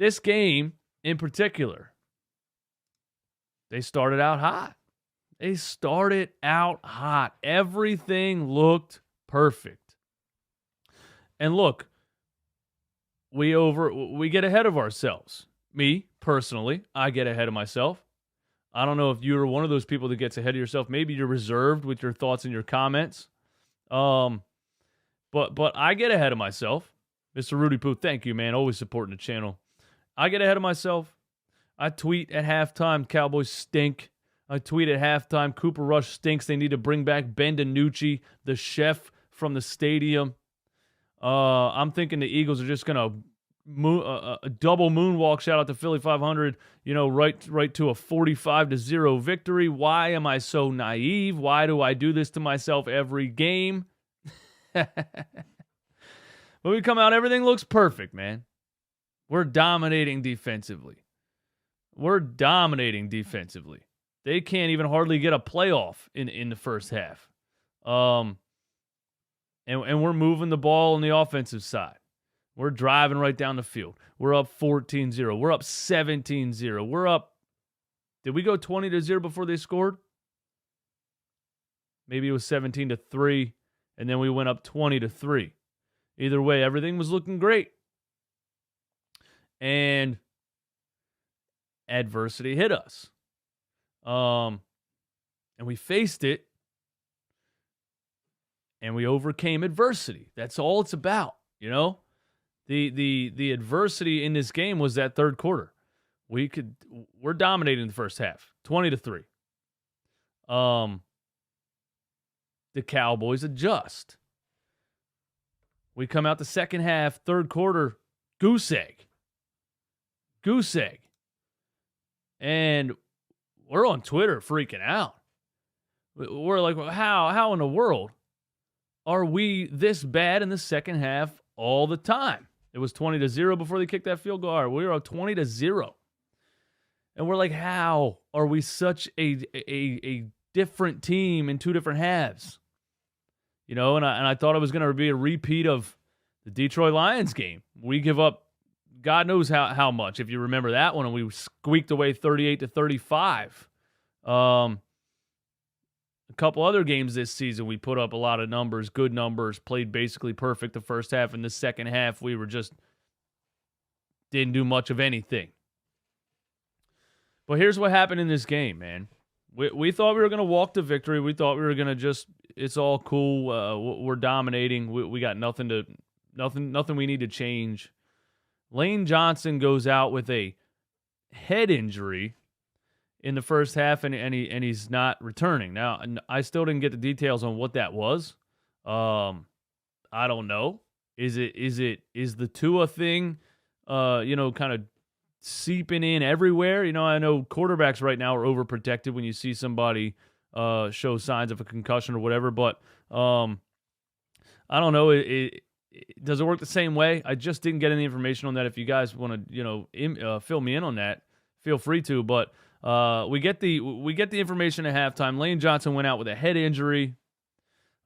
this game in particular, they started out hot. Everything looked perfect. And look, we get ahead of ourselves. Me, personally, I get ahead of myself. I don't know if you're one of those people that gets ahead of yourself. Maybe you're reserved with your thoughts and your comments. But I get ahead of myself. Mr. Rudy Poo, thank you, man. Always supporting the channel. I get ahead of myself. I tweet at halftime, Cowboys stink. I tweet at halftime, Cooper Rush stinks. They need to bring back Ben DiNucci, the chef from the stadium. I'm thinking the Eagles are just going to a double moonwalk, shout out to Philly 500, right to a 45-0 victory. Why am I so naive? Why do I do this to myself every game? When we come out, everything looks perfect, man. We're dominating defensively. They can't even hardly get a playoff in the first half. And we're moving the ball on the offensive side. We're driving right down the field. We're up 14-0. We're up 17-0. We're up. Did we go 20-0 before they scored? Maybe it was 17-3, and then we went up 20-3. Either way, everything was looking great. And adversity hit us. And we faced it. And we overcame adversity. That's all it's about, The adversity in this game was that third quarter. We're dominating the first half, 20-3. The Cowboys adjust. We come out the second half, third quarter, goose egg. And we're on Twitter freaking out. We're like, how in the world are we this bad in the second half all the time? It was 20-0 before they kicked that field goal. All right, we were up 20-0. And we're like, how are we such a different team in two different halves? And I thought it was going to be a repeat of the Detroit Lions game. We give up God knows how much, if you remember that one, and we squeaked away 38-35. A couple other games this season, we put up a lot of numbers, good numbers, played basically perfect the first half. In the second half, we were just didn't do much of anything. But here's what happened in this game, man. We thought we were going to walk to victory. We thought we were going to it's all cool. We're dominating. We got nothing we need to change. Lane Johnson goes out with a head injury in the first half, and he's not returning. Now, I still didn't get the details on what that was. I don't know. Is the Tua thing, kind of seeping in everywhere? I know quarterbacks right now are overprotected when you see somebody show signs of a concussion or whatever, but I don't know. Does it work the same way? I just didn't get any information on that. If you guys want to, fill me in on that, feel free to. But we get the information at halftime. Lane Johnson went out with a head injury.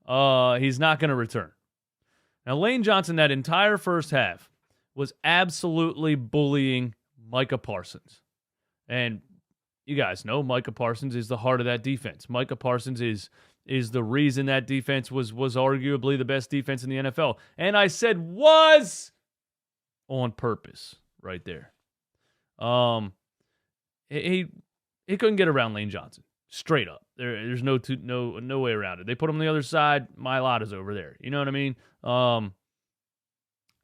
He's not going to return. Now, Lane Johnson, that entire first half, was absolutely bullying Micah Parsons. And you guys know Micah Parsons is the heart of that defense. Micah Parsons is the reason that defense was arguably the best defense in the NFL. And I said was on purpose right there. He couldn't get around Lane Johnson. Straight up. There's no way around it. They put him on the other side. Mailata's over there. You know what I mean?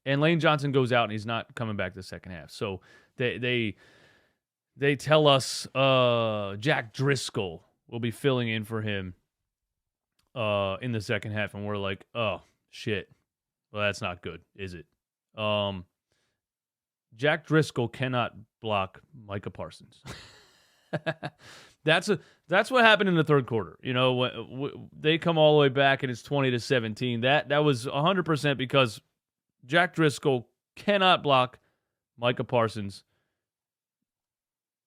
And Lane Johnson goes out and he's not coming back the second half. So they tell us Jack Driscoll will be filling in for him in the second half, and we're like, oh shit. Well, that's not good, is it? Jack Driscoll cannot block Micah Parsons. That's what happened in the third quarter. They come all the way back and it's 20-17. That was 100% because Jack Driscoll cannot block Micah Parsons.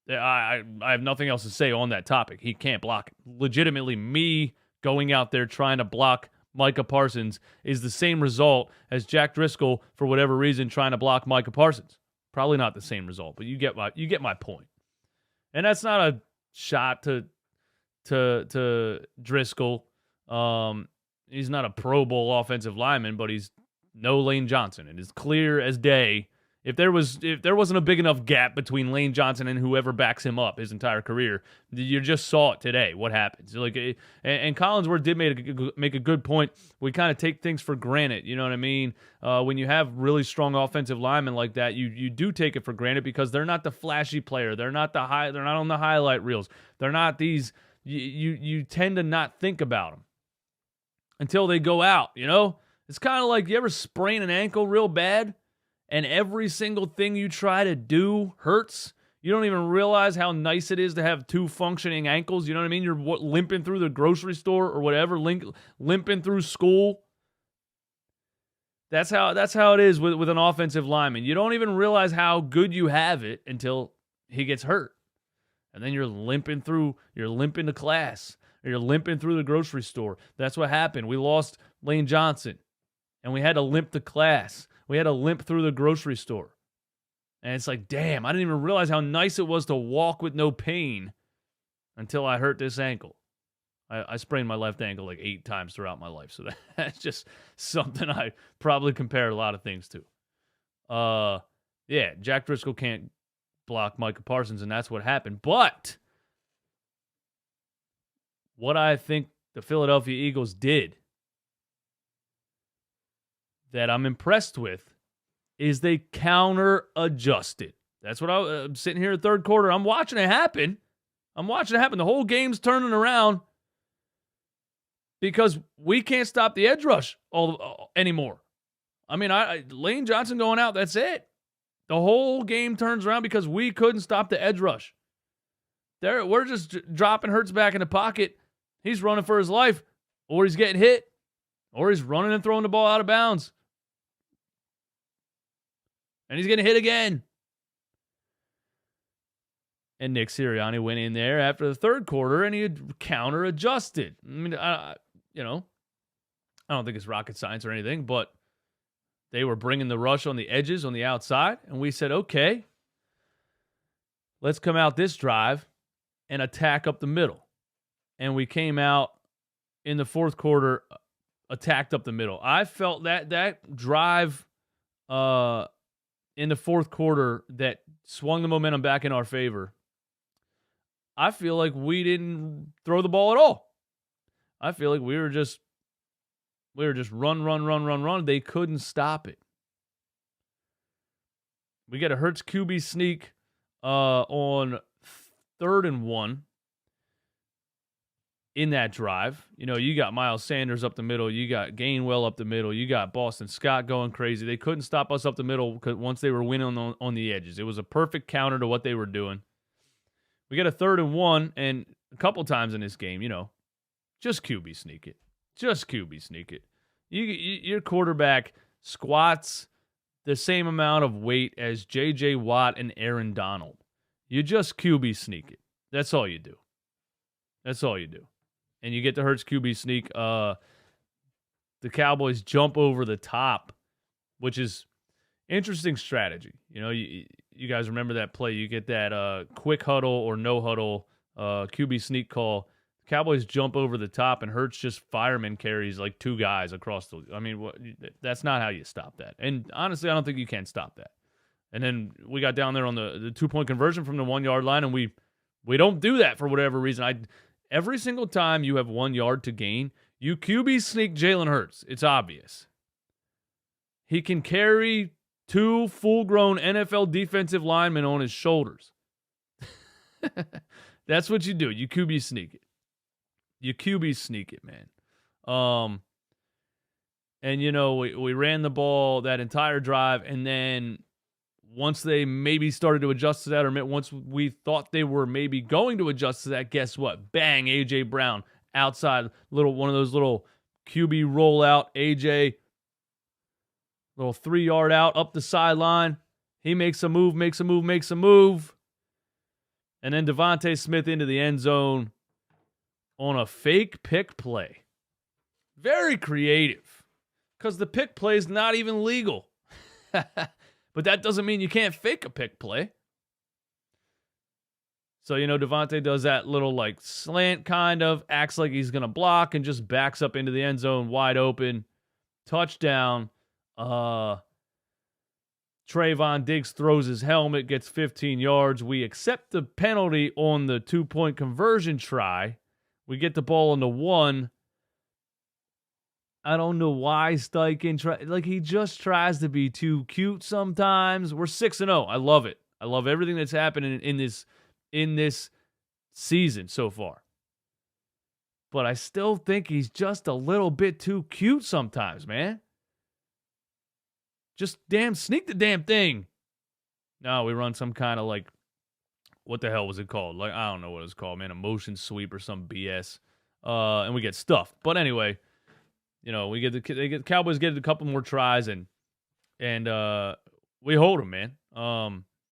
I have nothing else to say on that topic. He can't block. Legitimately, me going out there trying to block Micah Parsons is the same result as Jack Driscoll, for whatever reason, trying to block Micah Parsons. Probably not the same result, but you get my point. And that's not a shot to Driscoll. He's not a Pro Bowl offensive lineman, but he's no Lane Johnson. And it's clear as day. If there wasn't a big enough gap between Lane Johnson and whoever backs him up his entire career, you just saw it today. What happens? And Collinsworth did make a good point. We kind of take things for granted. You know what I mean? When you have really strong offensive linemen like that, you do take it for granted because they're not the flashy player. They're not They're not on the highlight reels. They're not these. You tend to not think about them until they go out. You know, it's kind of like you ever sprain an ankle real bad. And every single thing you try to do hurts. You don't even realize how nice it is to have two functioning ankles. You know what I mean? You're limping through the grocery store or whatever, limping through school. That's how it is with an offensive lineman. You don't even realize how good you have it until he gets hurt. And then you're limping to class, or you're limping through the grocery store. That's what happened. We lost Lane Johnson, and we had to limp to class. We had to limp through the grocery store. And it's like, damn, I didn't even realize how nice it was to walk with no pain until I hurt this ankle. I sprained my left ankle like 8 times throughout my life. So that's just something I probably compare a lot of things to. Yeah, Jack Driscoll can't block Micah Parsons, and that's what happened. But what I think the Philadelphia Eagles did that I'm impressed with is they counter-adjusted. That's what I'm sitting here at third quarter. I'm watching it happen. The whole game's turning around because we can't stop the edge rush anymore. I mean, Lane Johnson going out, that's it. The whole game turns around because we couldn't stop the edge rush. We're just dropping Hurts back in the pocket. He's running for his life, or he's getting hit, or he's running and throwing the ball out of bounds. And he's getting hit again. And Nick Sirianni went in there after the third quarter and he had counter-adjusted. I mean, I don't think it's rocket science or anything, but they were bringing the rush on the edges, on the outside, and we said, okay, let's come out this drive and attack up the middle. And we came out in the fourth quarter, attacked up the middle. I felt that drive in the fourth quarter that swung the momentum back in our favor. I feel like we didn't throw the ball at all. I feel like we were just run. They couldn't stop it. We get a Hurts QB sneak on 3rd and 1 in that drive. You know, you got Miles Sanders up the middle. You got Gainwell up the middle. You got Boston Scott going crazy. They couldn't stop us up the middle once they were winning on the edges. It was a perfect counter to what they were doing. We get a 3rd and 1, and a couple times in this game, you know, just QB sneak it. Just QB sneak it. Your quarterback squats the same amount of weight as J.J. Watt and Aaron Donald. You just QB sneak it. That's all you do. And you get the Hurts QB sneak. The Cowboys jump over the top, which is interesting strategy. You know, you guys remember that play. You get that quick huddle or no huddle QB sneak call. Cowboys jump over the top, and Hurts just fireman carries like 2 guys across the. I mean, that's not how you stop that. And honestly, I don't think you can stop that. And then we got down there on the 2-point conversion from the 1-yard line, and we don't do that for whatever reason. Every single time you have 1 yard to gain, you QB sneak Jalen Hurts. It's obvious. He can carry 2 full-grown NFL defensive linemen on his shoulders. That's what you do. You QB sneak it. Man. And, you know, we ran the ball that entire drive, and then once they maybe started to adjust to that, or once we thought they were maybe going to adjust to that, guess what? Bang, A.J. Brown outside, one of those little QB rollout, A.J., little 3-yard out up the sideline. He makes a move. And then Devonta Smith into the end zone on a fake pick play. Very creative, because the pick play is not even legal. But that doesn't mean you can't fake a pick play. So, Devonta does that little like slant kind of, acts like he's going to block and just backs up into the end zone wide open. Touchdown. Trayvon Diggs throws his helmet, gets 15 yards. We accept the penalty on the 2-point conversion try. We get the ball on the 1. I don't know why Steichen he just tries to be too cute sometimes. We're 6-0. I love it. I love everything that's happening in this season so far. But I still think he's just a little bit too cute sometimes, man. Just sneak the damn thing. No, we run some kind of what the hell was it called? I don't know what it's called, man. A motion sweep or some BS. And we get stuffed. But anyway, the Cowboys get a couple more tries and we hold them, man.